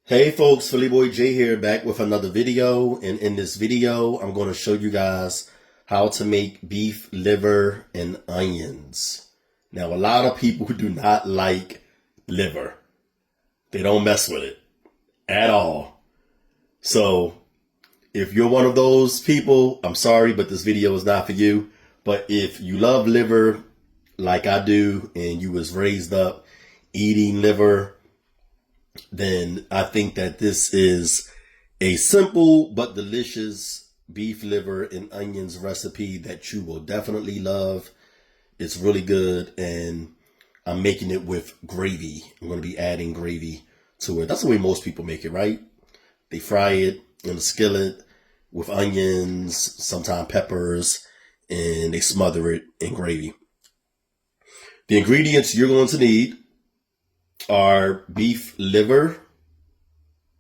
Hey folks, Philly Boy J here, back with another video. And in this video, I'm going to show you guys how to make beef liver and onions. Now, a lot of people do not like liver. They don't mess with it at all. So if you're one of those people, I'm sorry, but this video is not for you. But if you love liver like I do, and you was raised up eating liver, then I think that this is a simple but delicious beef liver and onions recipe that you will definitely love. It's really good, and I'm making it with gravy. I'm going to be adding gravy to it. That's the way most people make it, right? They fry it in a skillet with onions, sometimes peppers, and they smother it in gravy. The ingredients you're going to need are beef liver.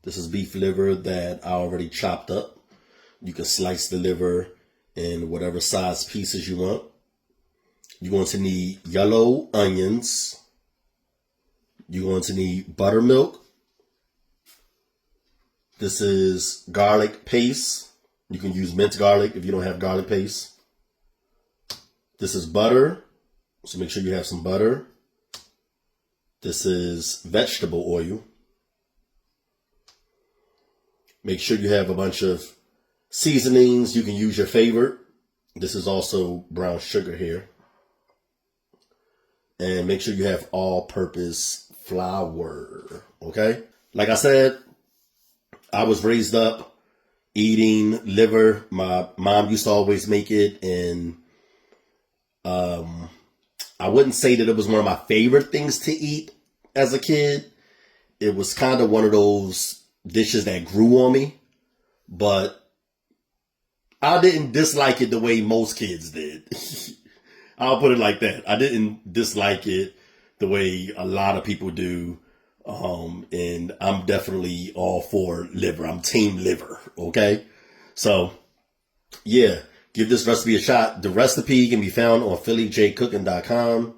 This is beef liver that I already chopped up. You can slice the liver in whatever size pieces you want. You're going to need yellow onions. You're going to need buttermilk. This is garlic paste. You can use minced garlic if you don't have garlic paste. This is butter, so make sure you have some butter. This is vegetable oil. Make sure you have a bunch of seasonings. You can use your favorite. This is also brown sugar here. And make sure you have all-purpose flour, okay? Like I said, I was raised up eating liver. My mom used to always make it, and I wouldn't say that it was one of my favorite things to eat as a kid. It was kind of one of those dishes that grew on me, but I didn't dislike it the way most kids did. I'll put it like that. I didn't dislike it the way a lot of people do. And I'm definitely all for liver. I'm team liver. Okay. So yeah, give this recipe a shot. The recipe can be found on PhillyJCooking.com.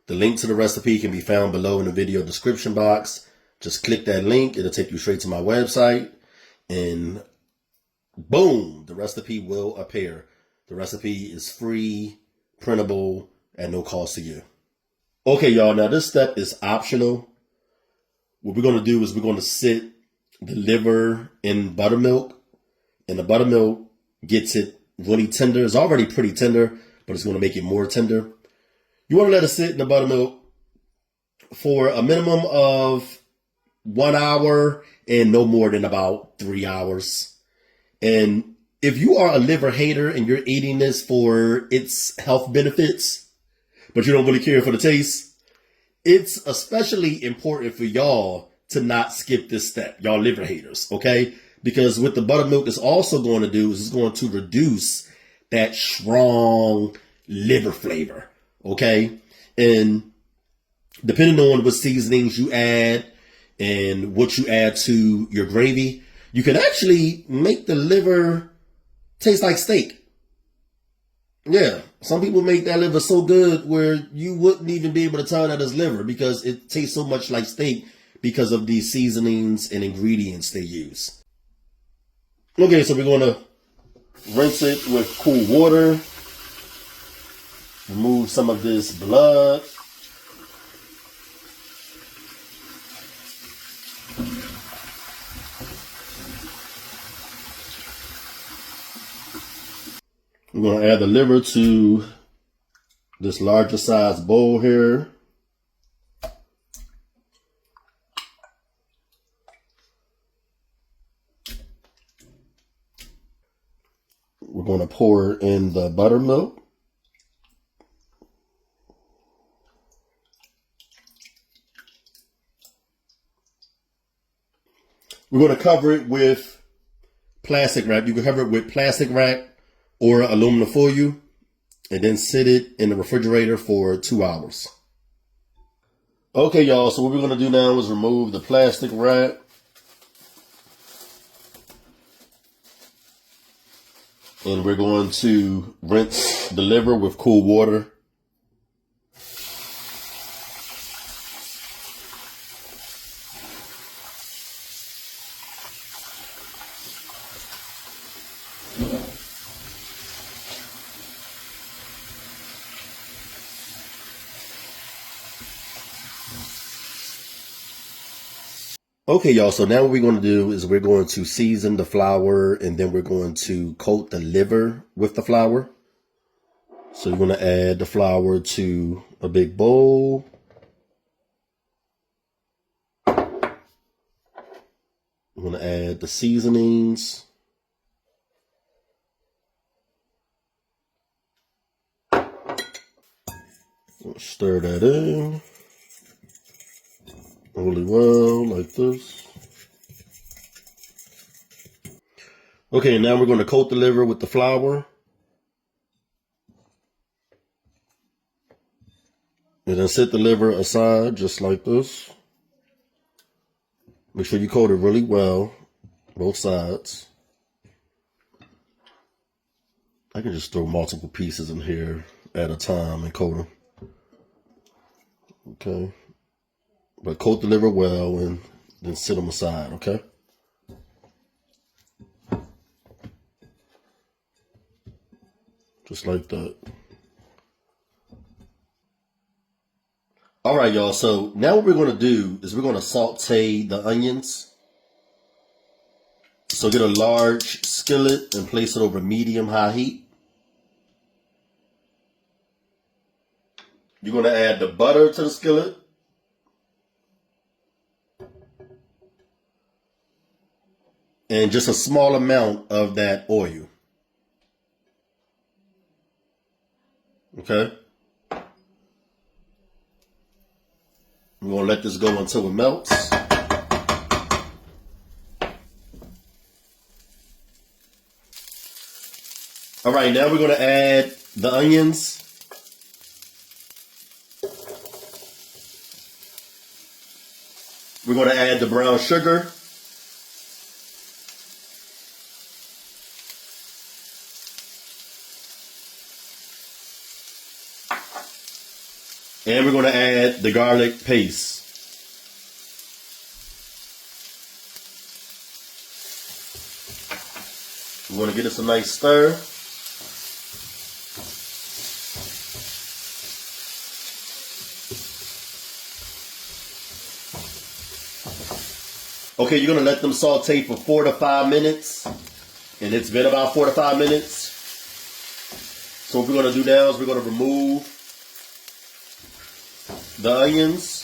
The link to the recipe can be found below in the video description box. Just click that link. It'll take you straight to my website, and boom, the recipe will appear. The recipe is free, printable, at no cost to you. Okay, y'all. Now this step is optional. What we're going to do is we're going to sit the liver in buttermilk, and the buttermilk gets it really tender. It's already pretty tender, but it's going to make it more tender. You want to let it sit in the buttermilk for a minimum of 1 hour and no more than about 3 hours. And if you are a liver hater and you're eating this for its health benefits, but you don't really care for the taste, it's especially important for y'all to not skip this step, y'all liver haters, okay? Because what the buttermilk is also going to do is it's going to reduce that strong liver flavor, okay? And depending on what seasonings you add and what you add to your gravy, you can actually make the liver taste like steak. Yeah, some people make that liver so good where you wouldn't even be able to tell that as liver because it tastes so much like steak because of the seasonings and ingredients they use. Okay, so we're going to rinse it with cool water. Remove some of this blood. We're going to add the liver to this larger size bowl here. We're going to pour in the buttermilk. We're going to cover it with plastic wrap. You can cover it with plastic wrap or aluminum foil, and then sit it in the refrigerator for 2 hours. Okay, y'all, so what we're going to do now is remove the plastic wrap. And we're going to rinse the liver with cool water. Okay, y'all, so now what we're going to do is we're going to season the flour, and then we're going to coat the liver with the flour. So you're going to add the flour to a big bowl. I'm going to add the seasonings. Stir that in really well, like this. Okay, now we're going to coat the liver with the flour. And then set the liver aside just like this. Make sure you coat it really well, both sides. I can just throw multiple pieces in here at a time and coat them. Okay. But coat the liver well and then set them aside, okay? Just like that. All right, y'all. So now what we're going to do is we're going to saute the onions. So get a large skillet and place it over medium-high heat. You're going to add the butter to the skillet. And just a small amount of that oil. Okay? We're going to let this go until it melts. All right, now we're going to add the onions. We're going to add the brown sugar. And we're going to add the garlic paste. We're going to get us a nice stir. Okay, you're going to let them saute for 4 to 5 minutes. And it's been about 4 to 5 minutes. So what we're going to do now is we're going to remove the onions.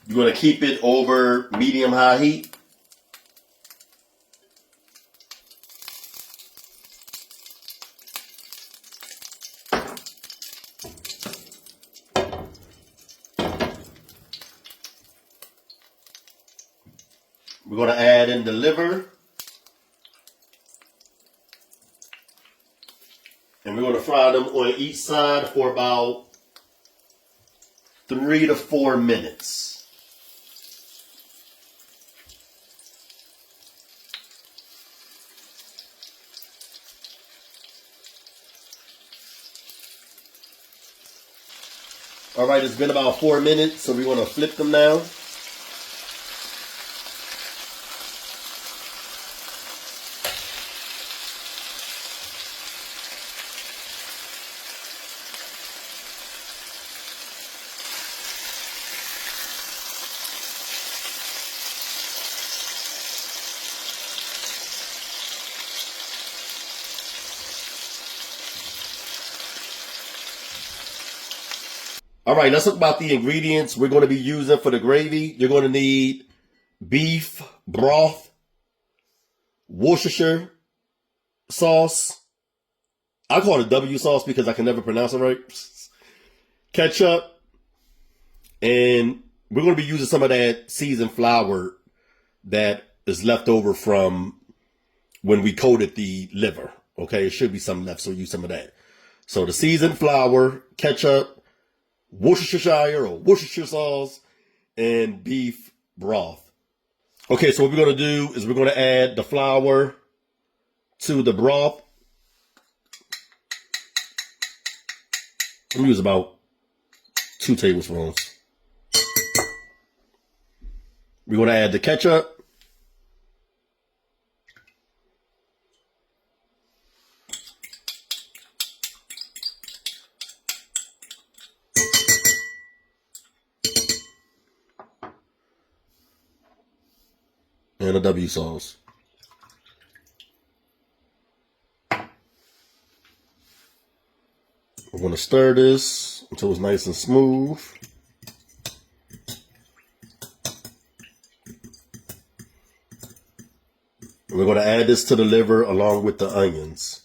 You're going to keep it over medium-high heat. We're going to add in the liver. And we're going to fry them on each side for about 3 to 4 minutes. All right, it's been about 4 minutes, so we're going to flip them now. All right, let's talk about the ingredients we're going to be using for the gravy. You're going to need beef broth, Worcestershire sauce. I call it W sauce because I can never pronounce it right. Ketchup. And we're going to be using some of that seasoned flour that is left over from when we coated the liver. Okay, it should be some left, so use some of that. So the seasoned flour, ketchup, Worcestershire or Worcestershire sauce, and beef broth. Okay, so what we're going to do is we're going to add the flour to the broth. I'm going to use about 2 tablespoons. We're going to add the ketchup. and a W sauce. We're going to stir this until it's nice and smooth. We're going to add this to the liver along with the onions.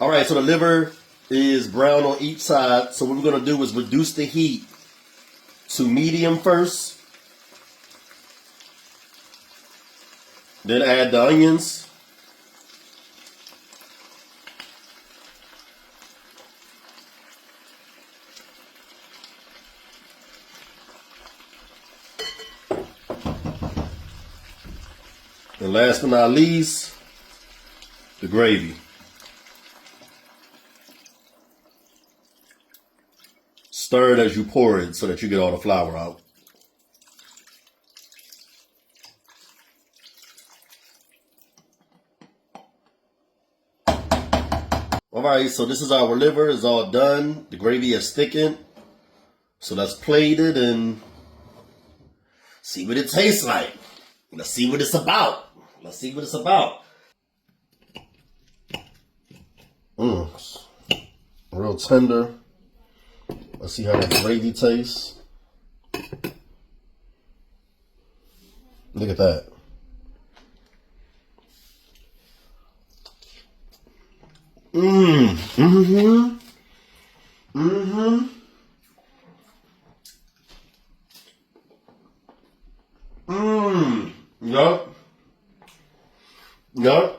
All right, so the liver is brown on each side. So what we're going to do is reduce the heat to medium first. Then add the onions. And last but not least, the gravy. Stir it as you pour it so that you get all the flour out. All right, so this is our liver. It's all done. The gravy is thickened. So let's plate it and see what it tastes like. Let's see what it's about. Let's see what it's about. Real tender. Let's see how that gravy tastes. Look at that. Yup. Yup.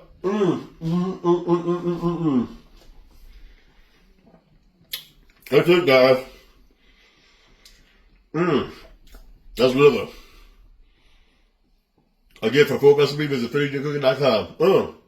That's it, guys. That's liver. Again, for full recipe, visit PhillyJCook.com.